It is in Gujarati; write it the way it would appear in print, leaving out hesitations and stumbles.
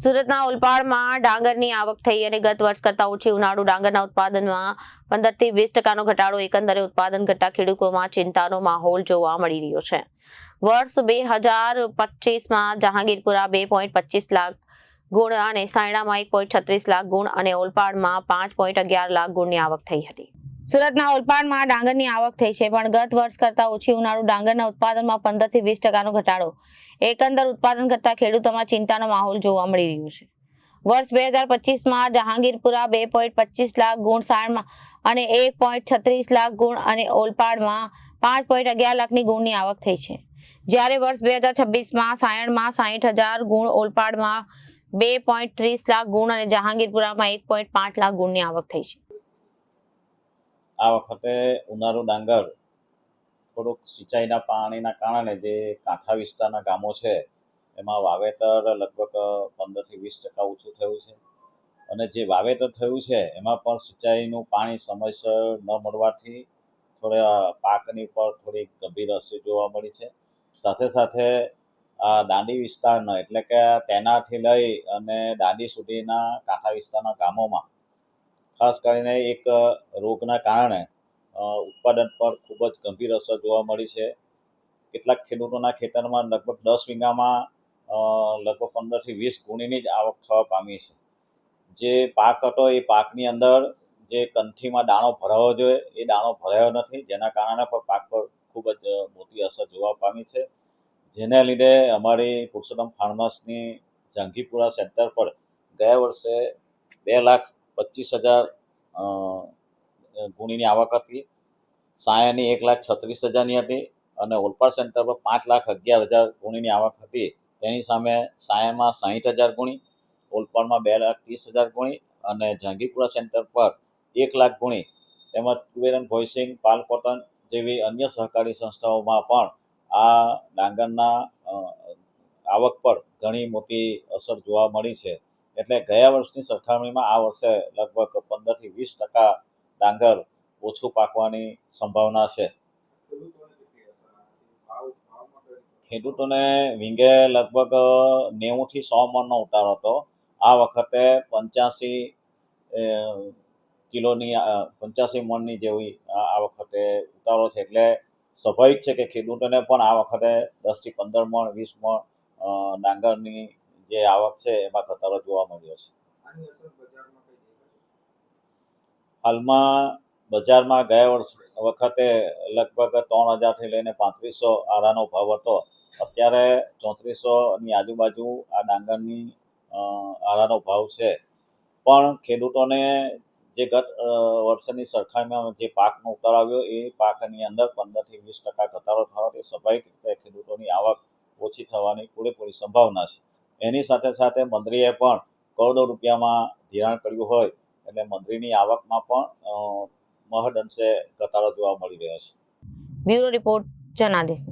સુરતના ઓલપાડમાં ડાંગરની આવક થઈ અને ગત વર્ષ કરતા ઓછી ઉનાળુ ડાંગરના ઉત્પાદનમાં 15 થી 20% ઘટાડો. એકંદરે ઉત્પાદન ઘટતા ખેડૂતોમાં ચિંતાનો માહોલ જોવા મળી રહ્યો છે. વર્ષ 2025માં જહાંગીરપુરા 2.25 લાખ ગુણ અને સાયણામાં 1.36 લાખ ગુણ અને ઓલપાડમાં 5.11 લાખ ગુણની આવક થઈ હતી. સુરતના ઓલપાડમાં ડાંગરની આવક થઈ છે, પણ ગત વર્ષ કરતા ઓછી ઉનાળુ ડાંગરના ઉત્પાદનમાં 15 થી 20% ઘટાડો. એકંદર ઉત્પાદન કરતા ખેડૂતોમાં ચિંતાનો માહોલ જોવા મળી રહ્યો છે. વર્ષ 2025માં જહાંગીરપુરા 2.25 લાખ ગુણ, સાયણમાં અને 1.36 લાખ ગુણ અને ઓલપાડમાં 5.11 લાખની ગુણની આવક થઈ છે. જ્યારે વર્ષ 2026માં સાયણમાં 60,000 ગુણ, ઓલપાડમાં 2.30 લાખ ગુણ અને જહાંગીરપુરામાં 1.5 લાખ ગુણની આવક થઈ છે. આ વખતે ઉનાળુ ડાંગર થોડુંક સિંચાઈના પાણીના કારણે જે કાંઠા વિસ્તારના ગામો છે એમાં વાવેતર લગભગ 15 થી 20% ઓછું થયું છે. અને જે વાવેતર થયું છે એમાં પણ સિંચાઈનું પાણી સમયસર ન મળવાથી થોડા પાકની પર થોડી ગંભીર અસર જોવા મળી છે. સાથે સાથે આ દાંડી વિસ્તારના એટલે કે તેનાથી લઈ અને દાંડી સુધીના કાંઠા વિસ્તારના ગામોમાં ખાસ કરીને એક રોગના કારણે ઉત્પાદન પર ખૂબ જ ગંભીર અસર જોવા મળી છે. કેટલાક ખેડૂતોના ખેતરમાં લગભગ 10 વીઘામાં લગભગ 15 થી 20 ગુણીની જ આવક થવા પામી છે. જે પાક હતો એ પાકની અંદર જે કંઠીમાં દાણો ભરાવો જોઈએ એ દાણો ભરાયો નથી, જેના કારણે પણ પાક પર ખૂબ જ મોટી અસર જોવા પામી છે. જેને લીધે અમારી પુરુષોત્તમ ફાર્મર્સની જહાંગીરપુરા સેન્ટર પર ગયા વર્ષે 2,25,000 ગુણીની આવક હતી, સાયાની 1,36,000ની હતી અને ઓલપાડ સેન્ટર પર 5,11,000 ગુણીની આવક હતી. તેની સામે સાયામાં 60,000 ગુણી, ઓલપાડમાં 2,30,000 ગુણી અને જહાંગીરપુરા સેન્ટર પર 1 લાખ ગુણી તેમજ કુબેરન ભોયસિંગ, પાલ કોટન જેવી અન્ય સહકારી સંસ્થાઓમાં પણ આ ડાંગરના આવક પર ઘણી મોટી અસર જોવા મળી છે. એટલે ગયા વર્ષની સરખામણીમાં આ વર્ષે લગભગ 15 થી 20% ડાંગર ઓછું પાકવાની સંભાવના છે. ખેડૂતોને વીંગે લગભગ 90 થી 100 મણનો ઉતારો હતો. આ વખતે 85 મણની જેવી આ વખતે ઉતારો છે. એટલે સ્વાભાવિક છે કે ખેડૂતોને પણ આ વખતે 10 થી 15 મણ 20 મણ ડાંગરની જે આવક છે એમાં ઘટાડો જોવા મળ્યો છે. હાલમાં બજારમાં ગયા વખતે લગભગ 3,000 થી લઈને 3,500 આરાનો ભાવ હતો. અત્યારે 3,400ની આજુબાજુ આ ડાંગરની આરાનો ભાવ છે. પણ ખેડૂતોને જે ગત વર્ષની સરખામણીમાં જે પાકનો ઉતાર આવ્યો એ પાકની અંદર 15 થી 20% ઘટાડો થવાથી સ્વાભાવિક રીતે ખેડૂતોની આવક ઓછી થવાની પૂરેપૂરી સંભાવના છે. એની સાથે સાથે મંત્રીએ પણ કરોડો રૂપિયામાં ધિરાણ કર્યું હોય એટલે મંત્રીની આવકમાં પણ મહદ અંશે ઘટાડો જોવા મળી રહ્યો છે. Bureau report, Janadesh.